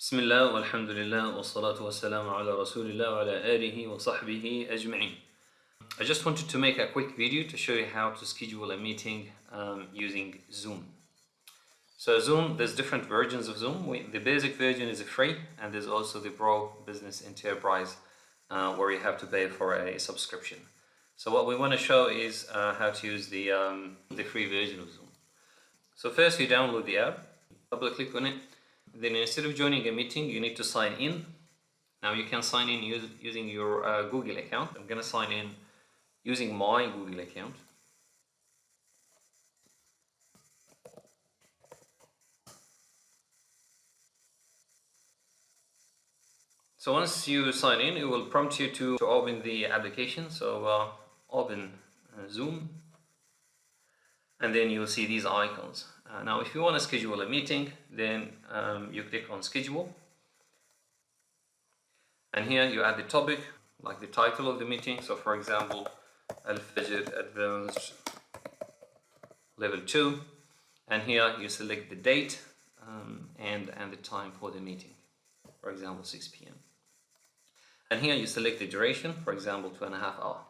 بسم الله والحمد لله والصلاة والسلام على رسول الله وعلى آله وصحبه أجمعين. I just wanted to make a quick video to show you how to schedule a meeting using Zoom. So Zoom, there's different versions of Zoom. The basic version is free, and there's also the Pro Business Enterprise where you have to pay for a subscription. So what we want to show is how to use the free version of Zoom. So first you download the app, double click on it. Then instead of joining a meeting, you need to sign in. Now you can sign in using your Google account. I'm going to sign in using my Google account. So once you sign in, it will prompt you to open the application. So open Zoom, and then you'll see these icons. Now if you want to schedule a meeting, then you click on schedule, and here you add the topic, like the title of the meeting. So for example, Al-Fajr Advanced Level 2, and here you select the date and the time for the meeting, for example 6 p.m. and here you select the duration, for example 2.5 hours.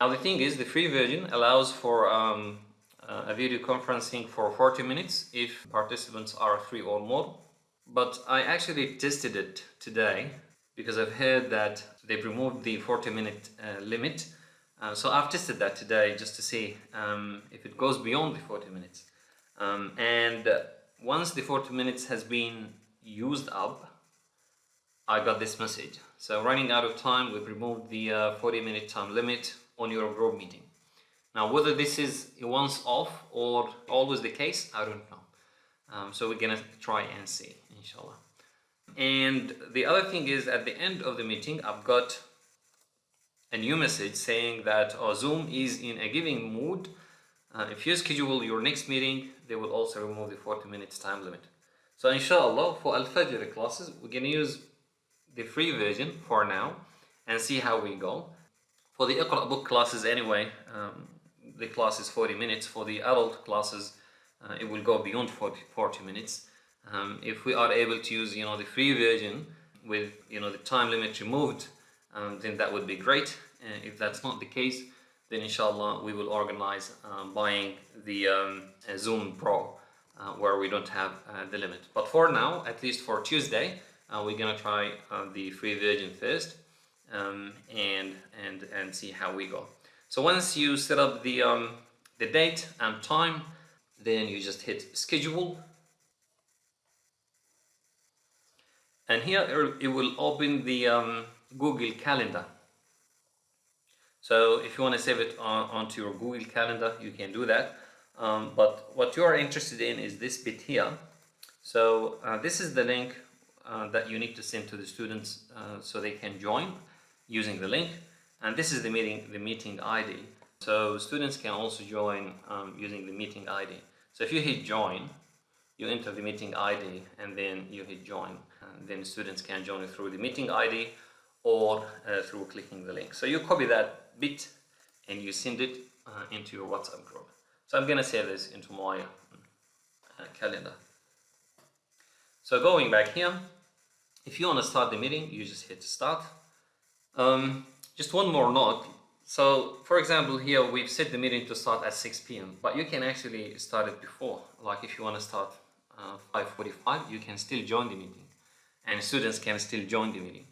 Now the thing is, the free version allows for a video conferencing for 40 minutes if participants are 3 or more, but I actually tested it today because I've heard that they've removed the 40-minute limit. So I've tested that today just to see if it goes beyond the 40 minutes. And once the 40 minutes has been used up, I got this message. So running out of time, we've removed the 40-minute time limit on your group meeting. Now whether this is a once off or always the case, I don't know. So we're gonna try and see, inshallah. And the other thing is, at the end of the meeting, I've got a new message saying that Zoom is in a giving mood. If you schedule your next meeting, they will also remove the 40 minutes time limit. So inshallah, for Al-Fajr classes, we're going to use the free version for now and see how we go. For the Iqra book classes anyway, the class is 40 minutes. For the adult classes, it will go beyond 40 minutes. If we are able to use, the free version with, the time limit removed, then that would be great. If that's not the case, then inshallah we will organize buying the Zoom Pro where we don't have the limit. But for now, at least for Tuesday, we're gonna try the free version first and see how we go. So once you set up the date and time, then you just hit schedule. And here it will open the Google Calendar. So if you want to save it onto your Google Calendar, you can do that. But what you are interested in is this bit here. So this is the link that you need to send to the students so they can join using the link. And this is the meeting ID. So students can also join using the meeting ID. So if you hit join, you enter the meeting ID and then you hit join. And then students can join through the meeting ID or through clicking the link. So you copy that bit and you send it into your WhatsApp group. So I'm gonna save this into my calendar. So going back here, if you want to start the meeting, you just hit start. Just one more note. So for example, here we've set the meeting to start at 6 p.m. but you can actually start it before. Like if you want to start 5:45, you can still join the meeting and students can still join the meeting.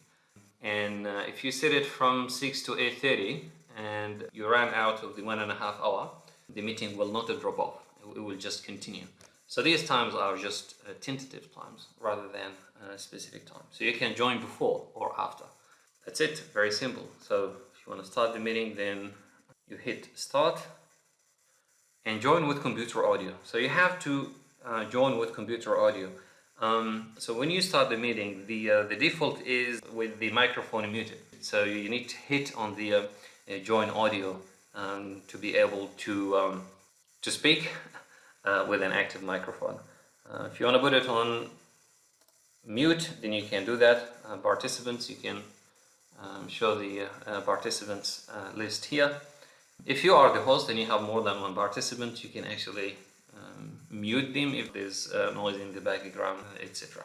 And if you set it from 6 to 8:30 and you ran out of the 1.5 hour, the meeting will not drop off. It will just continue. So these times are just tentative times rather than specific time. So you can join before or after. That's it, very simple. So if you want to start the meeting, then you hit start and join with computer audio. So you have to join with computer audio. So when you start the meeting, the default is with the microphone muted. So you need to hit on the join audio to be able to speak with an active microphone. If you want to put it on mute, then you can do that. Participants, you can show the participants list here. If you are the host and you have more than one participant, you can actually mute them if there's noise in the background, etc.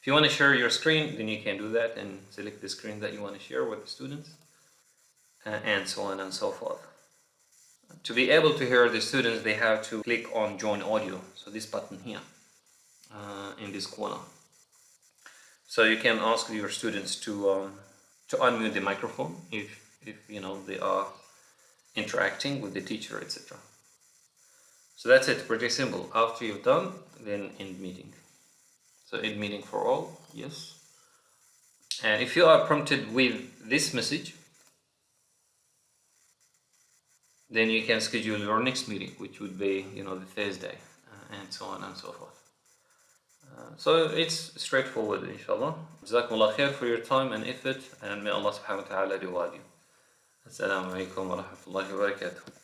If you want to share your screen, then you can do that and select the screen that you want to share with the students, and so on and so forth. To be able to hear the students, they have to click on join audio, so this button here in this corner. So you can ask your students to unmute the microphone if you know they are interacting with the teacher, etc. So that's it, pretty simple. After you've done, then end meeting. So end meeting for all, yes. And if you are prompted with this message, then you can schedule your next meeting, which would be, you know, the Thursday, and so on and so forth. So it's straightforward, inshallah. Jazakumullah khair for your time and effort, and may Allah subhanahu wa ta'ala reward you. Assalamu alaikum wa rahmatullahi wa barakatuh.